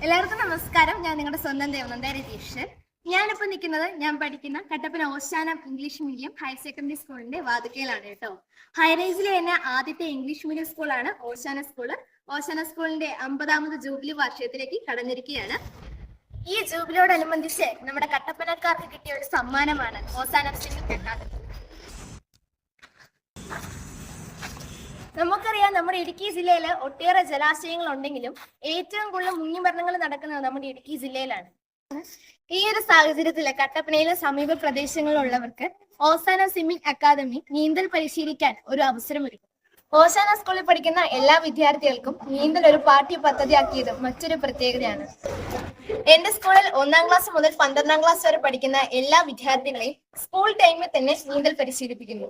എല്ലാവർക്കും നമസ്കാരം. ഞാൻ നിങ്ങളുടെ സ്വന്തം ദേവനന്ദ രതീഷ്. ഞാനിപ്പോൾ നിൽക്കുന്നത് ഞാൻ പഠിക്കുന്ന കട്ടപ്പന ഓശാന ഇംഗ്ലീഷ് മീഡിയം ഹയർ സെക്കൻഡറി സ്കൂളിന്റെ വാതുക്കയിലാണ് കേട്ടോ. ഹൈറേഞ്ചിലെ തന്നെ ആദ്യത്തെ ഇംഗ്ലീഷ് മീഡിയം സ്കൂളാണ് ഓശാന സ്കൂള്. ഓശാന സ്കൂളിന്റെ 50ാമത് ജൂബിലി വാർഷികത്തിലേക്ക് കടന്നിരിക്കുകയാണ്. ഈ ജൂബിലിയോടനുബന്ധിച്ച് നമ്മുടെ കട്ടപ്പനക്കാർക്ക് കിട്ടിയ ഒരു സമ്മാനമാണ് ഓശാന സിംഗിങ് അക്കാദമി. നമുക്കറിയാം, നമ്മുടെ ഇടുക്കി ജില്ലയിൽ ഒട്ടേറെ ജലാശയങ്ങൾ ഉണ്ടെങ്കിലും ഏറ്റവും കൂടുതൽ മുങ്ങിമരണങ്ങൾ നടക്കുന്നത് നമ്മുടെ ഇടുക്കി ജില്ലയിലാണ്. ഈ ഒരു സാഹചര്യത്തിൽ കട്ടപ്പനയിലെ സമീപ പ്രദേശങ്ങളിലുള്ളവർക്ക് ഓശാന സ്വിമ്മിംഗ് അക്കാദമി നീന്തൽ പരിശീലിക്കാൻ ഒരു അവസരമൊരുക്കും. ഓശാന സ്കൂളിൽ പഠിക്കുന്ന എല്ലാ വിദ്യാർത്ഥികൾക്കും നീന്തൽ ഒരു പാഠ്യ പദ്ധതിയാക്കിയത് മറ്റൊരു പ്രത്യേകതയാണ്. എന്റെ സ്കൂളിൽ 1ാം ക്ലാസ് മുതൽ 12ാം ക്ലാസ് വരെ പഠിക്കുന്ന എല്ലാ വിദ്യാർത്ഥികളെയും സ്കൂൾ ടൈമിൽ തന്നെ നീന്തൽ പരിശീലിപ്പിക്കുന്നു.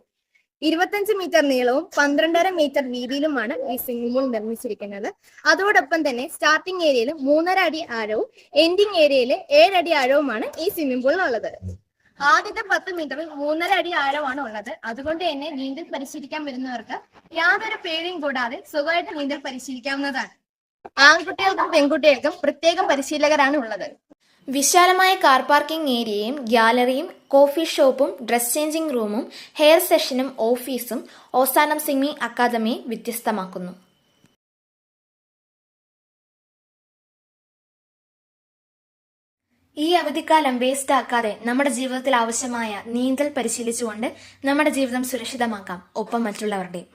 25 മീറ്റർ നീളവും 12.5 മീറ്റർ വീതിയിലുമാണ് ഈ സ്വിമ്മിംഗ് പൂൾ നിർമ്മിച്ചിരിക്കുന്നത്. അതോടൊപ്പം തന്നെ സ്റ്റാർട്ടിംഗ് ഏരിയയിൽ 3.5 അടി ആഴവും എൻഡിങ് ഏരിയയിൽ 7 അടി ആഴവുമാണ് ഈ സ്വിമ്മിംഗ് പൂളിനുള്ളത്. ആദ്യത്തെ 10 മീറ്ററിൽ 3.5 അടി ആഴമാണ് ഉള്ളത്. അതുകൊണ്ട് തന്നെ നീന്തൽ പരിശീലിക്കാൻ വരുന്നവർക്ക് യാതൊരു പേടിയും കൂടാതെ സുഖമായിട്ട് നീന്തൽ പരിശീലിക്കാവുന്നതാണ്. ആൺകുട്ടികൾക്കും പെൺകുട്ടികൾക്കും പ്രത്യേകം പരിശീലകരാണ് ഉള്ളത്. വിശാലമായ കാർ പാർക്കിംഗ് ഏരിയയും ഗ്യാലറിയും കോഫി ഷോപ്പും ഡ്രസ് ചേഞ്ചിങ് റൂമും ഹെയർ സെഷനും ഓഫീസും ഓശാന സ്വിമ്മിംഗ് അക്കാദമിയെ വ്യത്യസ്തമാക്കുന്നു. ഈ അവധിക്കാലം വേസ്റ്റ് ആക്കാതെ നമ്മുടെ ജീവിതത്തിൽ ആവശ്യമായ നീന്തൽ പരിശീലിച്ചുകൊണ്ട് നമ്മുടെ ജീവിതം സുരക്ഷിതമാക്കാം, ഒപ്പം മറ്റുള്ളവരുടെയും.